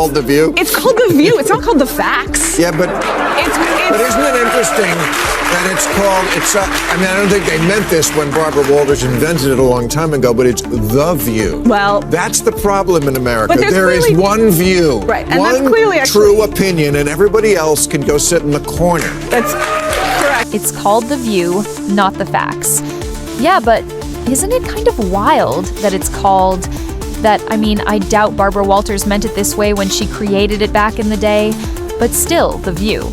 called The View? It's called The View. It's not called The Facts. Yeah, but isn't it interesting that it's called, I mean, I don't think they meant this when Barbara Walters invented it a long time ago, but it's The View. Well, that's the problem in America. But there is one view, right, and one that's clearly true opinion, and everybody else can go sit in the corner. That's correct. It's called The View, not The Facts. Yeah, but isn't it kind of wild that it's called that? I mean, I doubt Barbara Walters meant it this way when she created it back in the day, but still, The View.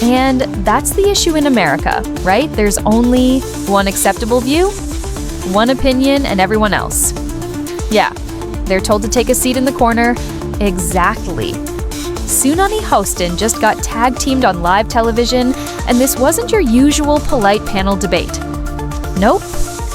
And that's the issue in America, right? There's only one acceptable view, one opinion, and everyone else. Yeah, they're told to take a seat in the corner. Exactly. Sunani Hostin just got tag-teamed on live television, and this wasn't your usual polite panel debate. Nope.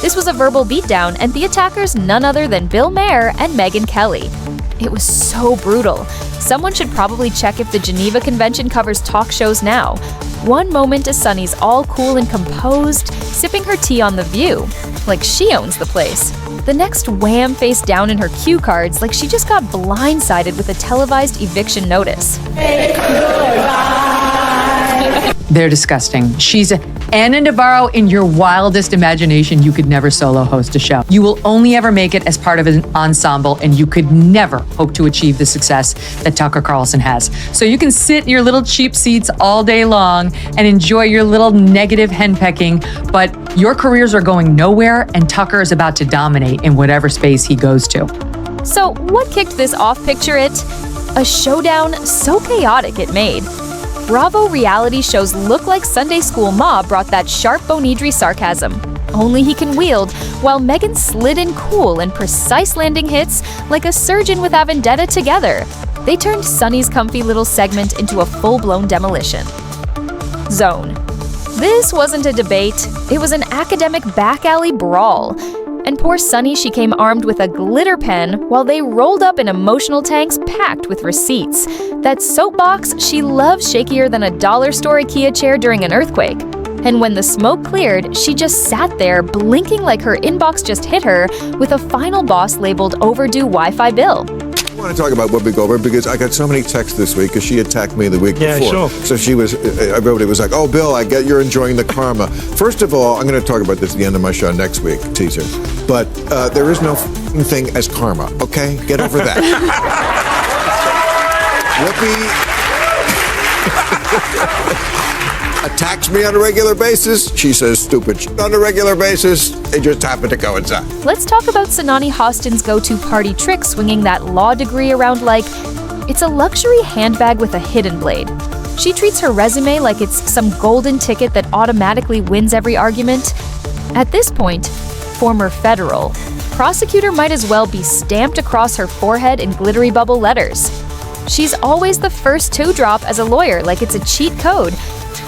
This was a verbal beatdown, and the attackers none other than Bill Maher and Megyn Kelly. It was so brutal. Someone should probably check if the Geneva Convention covers talk shows now. One moment is Sunny's all cool and composed, sipping her tea on The View, like she owns the place. The next, wham, face down in her cue cards like she just got blindsided with a televised eviction notice. They're disgusting. She's Anna Navarro in your wildest imagination. You could never solo host a show. You will only ever make it as part of an ensemble, and you could never hope to achieve the success that Tucker Carlson has. So you can sit in your little cheap seats all day long and enjoy your little negative henpecking, but your careers are going nowhere, and Tucker is about to dominate in whatever space he goes to. So what kicked this off, picture it? A showdown so chaotic it made. Bravo reality shows look like Sunday School Ma brought that sharp Bonidri sarcasm. Only he can wield, while Megyn slid in cool and precise landing hits like a surgeon with a vendetta together. They turned Sunny's comfy little segment into a full-blown demolition. Zone. This wasn't a debate, it was an academic back alley brawl. And poor Sunny, she came armed with a glitter pen while they rolled up in emotional tanks packed with receipts. That soapbox she loves shakier than a dollar store IKEA chair during an earthquake. And when the smoke cleared, she just sat there blinking like her inbox just hit her with a final boss labeled overdue Wi-Fi bill. I want to talk about Whoopi Goldberg because I got so many texts this week because she attacked me the week before. Sure. So she was, I wrote, it was like, oh, Bill, I get you're enjoying the karma. First of all, I'm going to talk about this at the end of my show next week, teaser. But there is no thing as karma, okay? Get over that. Whoopi attacks me on a regular basis. She says stupid shit on a regular basis. They just happen to coincide. Let's talk about Sunani Hostin's go-to party trick, swinging that law degree around like it's a luxury handbag with a hidden blade. She treats her resume like it's some golden ticket that automatically wins every argument. At this point, former federal, prosecutor might as well be stamped across her forehead in glittery bubble letters. She's always the first to drop as a lawyer like it's a cheat code.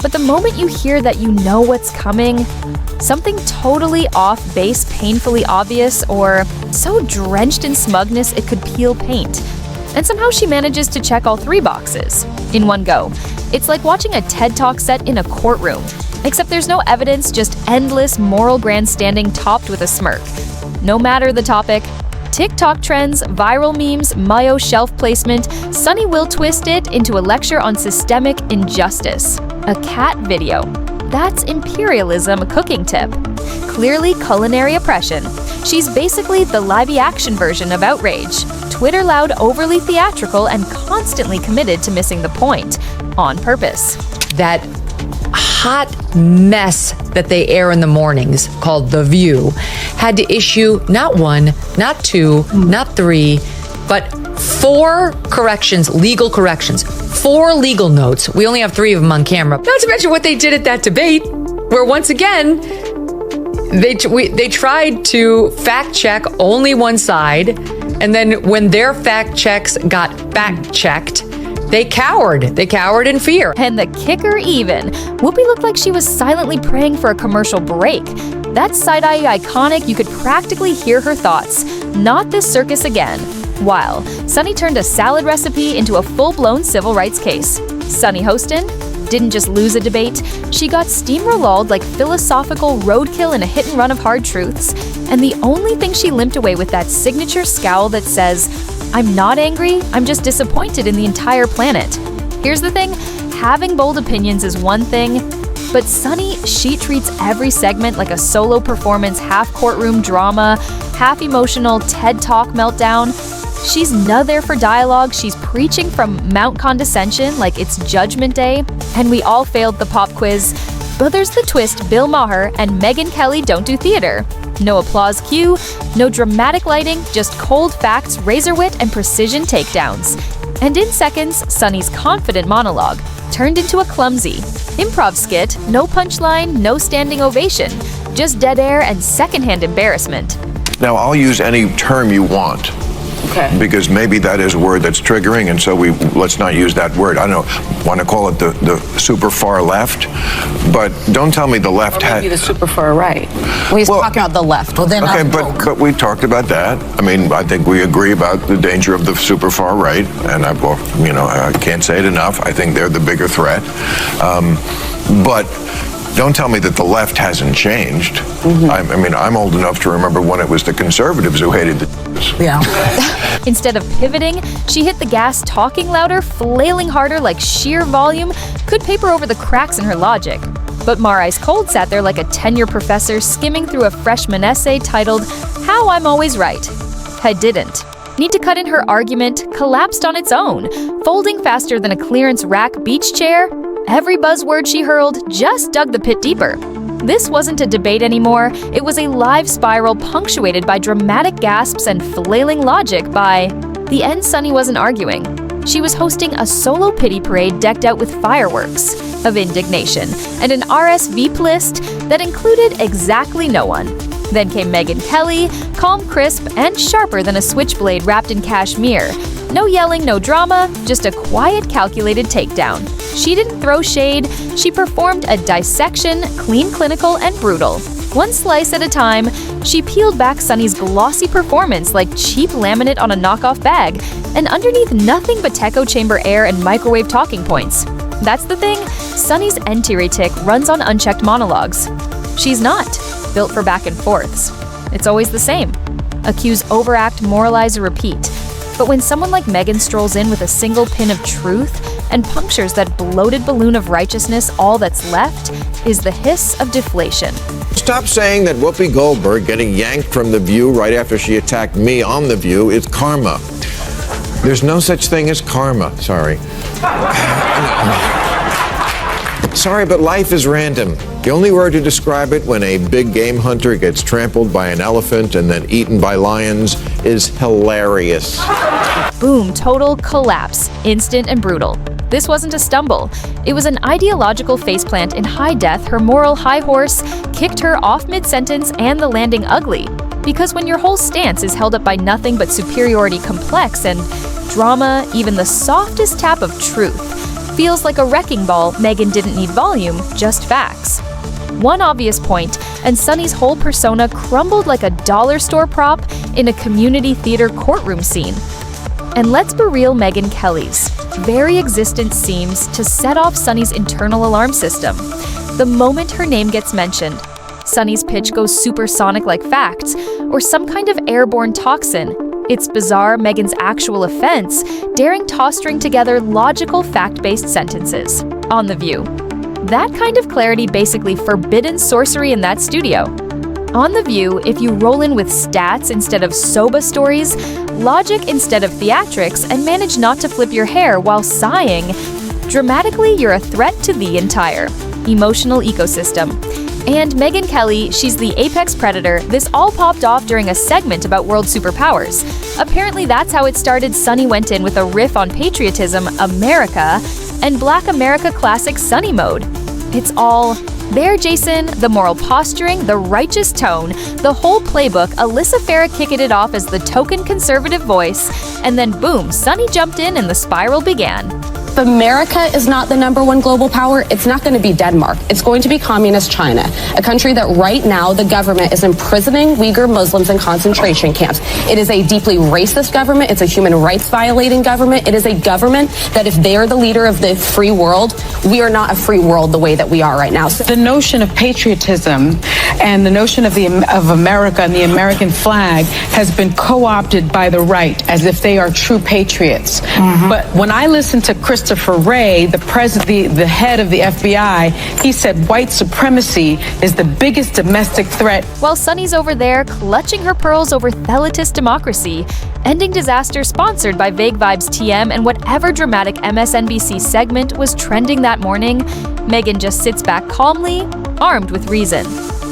But the moment you hear that you know what's coming, something totally off base, painfully obvious, or so drenched in smugness it could peel paint. And somehow she manages to check all three boxes in one go. It's like watching a TED Talk set in a courtroom, except there's no evidence, just endless moral grandstanding topped with a smirk. No matter the topic, TikTok trends, viral memes, Mayo shelf placement, Sunny will twist it into a lecture on systemic injustice. A cat video. That's imperialism, a cooking tip. Clearly culinary oppression. She's basically the live-action version of outrage. Twitter loud, overly theatrical, and constantly committed to missing the point. On purpose. That hot mess that they air in the mornings, called The View, had to issue not one, not two, not three, but 4 corrections, legal corrections, 4 legal notes. We only have 3 of them on camera. Not to mention what they did at that debate, where once again, they tried to fact check only one side, and then when their fact checks got fact checked, they cowered. They cowered in fear. And the kicker even, Whoopi looked like she was silently praying for a commercial break. That side-eye iconic, you could practically hear her thoughts. Not this circus again. While Sunny turned a salad recipe into a full-blown civil rights case. Sunny Hostin didn't just lose a debate, she got steamrolled like philosophical roadkill in a hit-and-run of hard truths. And the only thing she limped away with that signature scowl that says, I'm not angry, I'm just disappointed in the entire planet. Here's the thing, having bold opinions is one thing, but Sunny, she treats every segment like a solo performance, half courtroom drama, half emotional TED Talk meltdown. She's not there for dialogue, she's preaching from Mount Condescension like it's Judgment Day, and we all failed the pop quiz. But there's the twist, Bill Maher and Megyn Kelly don't do theater. No applause cue, no dramatic lighting, just cold facts, razor wit, and precision takedowns. And in seconds, Sunny's confident monologue turned into a clumsy improv skit, no punchline, no standing ovation, just dead air and secondhand embarrassment. Now, I'll use any term you want. Okay. Because maybe that is a word that's triggering, and so let's not use that word. I don't know, want to call it the super far left, but don't tell me the left Or maybe the super far right. Well, he's talking about the left. Well, then okay, but we talked about that. I mean, I think we agree about the danger of the super far right, and I can't say it enough. I think they're the bigger threat. But don't tell me that the left hasn't changed. Mm-hmm. I'm old enough to remember when it was the conservatives who hated the Jews. Yeah. Instead of pivoting, she hit the gas, talking louder, flailing harder like sheer volume could paper over the cracks in her logic. But Mar Ice Cold sat there like a tenure professor skimming through a freshman essay titled, How I'm Always Right. I didn't. Need to cut in her argument, collapsed on its own, folding faster than a clearance rack beach chair. Every buzzword she hurled just dug the pit deeper. This wasn't a debate anymore, it was a live spiral punctuated by dramatic gasps and flailing logic by the end. Sunny wasn't arguing. She was hosting a solo pity parade decked out with fireworks of indignation and an RSVP list that included exactly no one. Then came Megyn Kelly, calm, crisp, and sharper than a switchblade wrapped in cashmere. No yelling, no drama, just a quiet, calculated takedown. She didn't throw shade, she performed a dissection, clean, clinical, and brutal. One slice at a time, she peeled back Sunny's glossy performance like cheap laminate on a knockoff bag, and underneath nothing but echo chamber air and microwave talking points. That's the thing, Sunny's anterior tick runs on unchecked monologues. She's not built for back and forths. It's always the same. Accuse, overact, moralize, or repeat. But when someone like Megyn strolls in with a single pin of truth and punctures that bloated balloon of righteousness, all that's left is the hiss of deflation. Stop saying that Whoopi Goldberg getting yanked from The View right after she attacked me on The View is karma. There's no such thing as karma. Sorry. Sorry, but life is random. The only word to describe it when a big game hunter gets trampled by an elephant and then eaten by lions is hilarious. Boom, total collapse, instant and brutal. This wasn't a stumble. It was an ideological faceplant in high death. Her moral high horse kicked her off mid-sentence and the landing ugly. Because when your whole stance is held up by nothing but superiority complex and drama, even the softest tap of truth feels like a wrecking ball. Megyn didn't need volume, just facts. One obvious point, and Sunny's whole persona crumbled like a dollar store prop in a community theater courtroom scene. And let's be real, Megyn Kelly's very existence seems to set off Sunny's internal alarm system. The moment her name gets mentioned, Sunny's pitch goes supersonic like facts, or some kind of airborne toxin. It's bizarre, Megyn's actual offense, daring toss-string together logical fact-based sentences. On The View. That kind of clarity basically forbidden sorcery in that studio. On The View, if you roll in with stats instead of soba stories, logic instead of theatrics, and manage not to flip your hair while sighing, dramatically you're a threat to the entire emotional ecosystem. And Megyn Kelly, she's the apex predator. This all popped off during a segment about world superpowers. Apparently that's how it started. Sunny went in with a riff on patriotism, America, and Black America classic Sunny mode. It's all there, Jason. The moral posturing, the righteous tone, the whole playbook. Alyssa Farah kicked it off as the token conservative voice, and then boom, Sunny jumped in and the spiral began. If America is not the #1 global power, it's not going to be Denmark. It's going to be communist China, a country that right now the government is imprisoning Uyghur Muslims in concentration camps. It is a deeply racist government. It's a human rights violating government. It is a government that if they're the leader of the free world, we are not a free world the way that we are right now. The notion of patriotism and the notion of America and the American flag has been co-opted by the right as if they are true patriots. But when I listen to Christopher Wray, the head of the FBI, he said white supremacy is the biggest domestic threat. While Sunny's over there clutching her pearls over thelitis democracy, ending disaster sponsored by Vague Vibes TM and whatever dramatic MSNBC segment was trending that morning, Meghan just sits back calmly, armed with reason.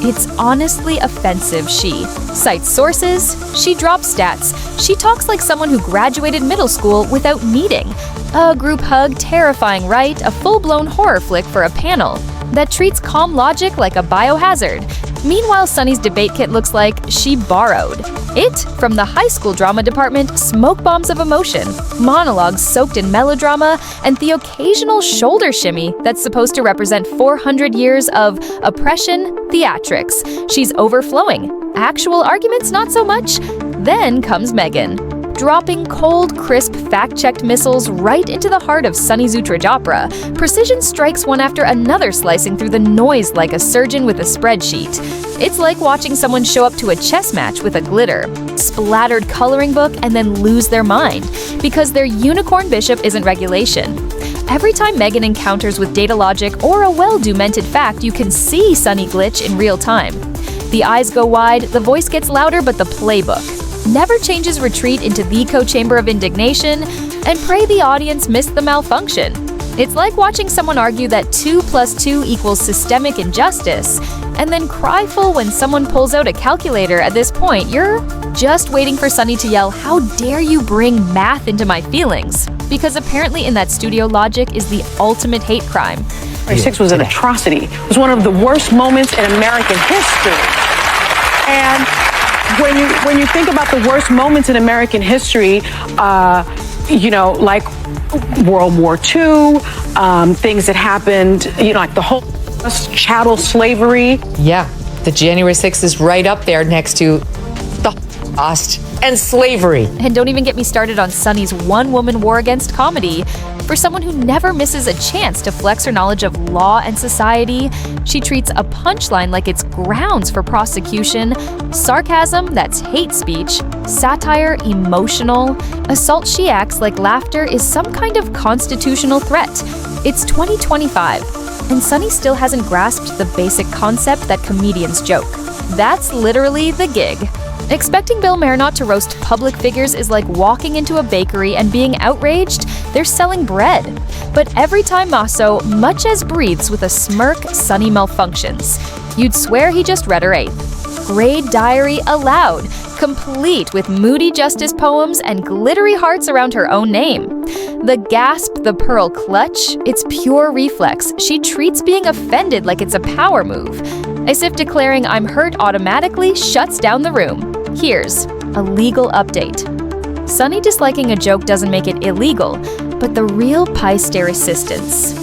It's honestly offensive, she cites sources, she drops stats, she talks like someone who graduated middle school without meeting. A group hug, terrifying right, a full-blown horror flick for a panel that treats calm logic like a biohazard. Meanwhile, Sunny's debate kit looks like she borrowed it from the high school drama department, smoke bombs of emotion, monologues soaked in melodrama, and the occasional shoulder shimmy that's supposed to represent 400 years of oppression theatrics. She's overflowing. Actual arguments, not so much. Then comes Meghan, dropping cold, crisp, fact-checked missiles right into the heart of Sunny's outrage opera. Precision strikes one after another, slicing through the noise like a surgeon with a spreadsheet. It's like watching someone show up to a chess match with a glitter, splattered coloring book, and then lose their mind because their unicorn bishop isn't regulation. Every time Meghan encounters with data logic or a well-documented fact, you can see Sunny glitch in real time. The eyes go wide, the voice gets louder, but the playbook never changes. Retreat into the echo chamber of indignation and pray the audience missed the malfunction. It's like watching someone argue that 2 + 2 equals systemic injustice and then cry full when someone pulls out a calculator. At this point, you're just waiting for Sunny to yell, "How dare you bring math into my feelings?" Because apparently in that studio logic is the ultimate hate crime. 6 was an atrocity. It was one of the worst moments in American history. And when you think about the worst moments in American history, like World War II, things that happened, like the whole chattel slavery. Yeah, the January 6th is right up there next to the Holocaust and slavery. And don't even get me started on Sunny's one-woman war against comedy. For someone who never misses a chance to flex her knowledge of law and society, she treats a punchline like it's grounds for prosecution, sarcasm that's hate speech, satire emotional, assault she acts like laughter is some kind of constitutional threat. It's 2025, and Sunny still hasn't grasped the basic concept that comedians joke. That's literally the gig. Expecting Bill Maher not to roast public figures is like walking into a bakery and being outraged they're selling bread. But every time Maso much as breathes with a smirk, Sunny malfunctions. You'd swear he just read her 8th grade diary aloud, complete with moody justice poems and glittery hearts around her own name. The gasp, the pearl clutch, it's pure reflex. She treats being offended like it's a power move, as if declaring "I'm hurt" automatically shuts down the room. Here's a legal update. Sunny disliking a joke doesn't make it illegal, but the real pie stare assistance.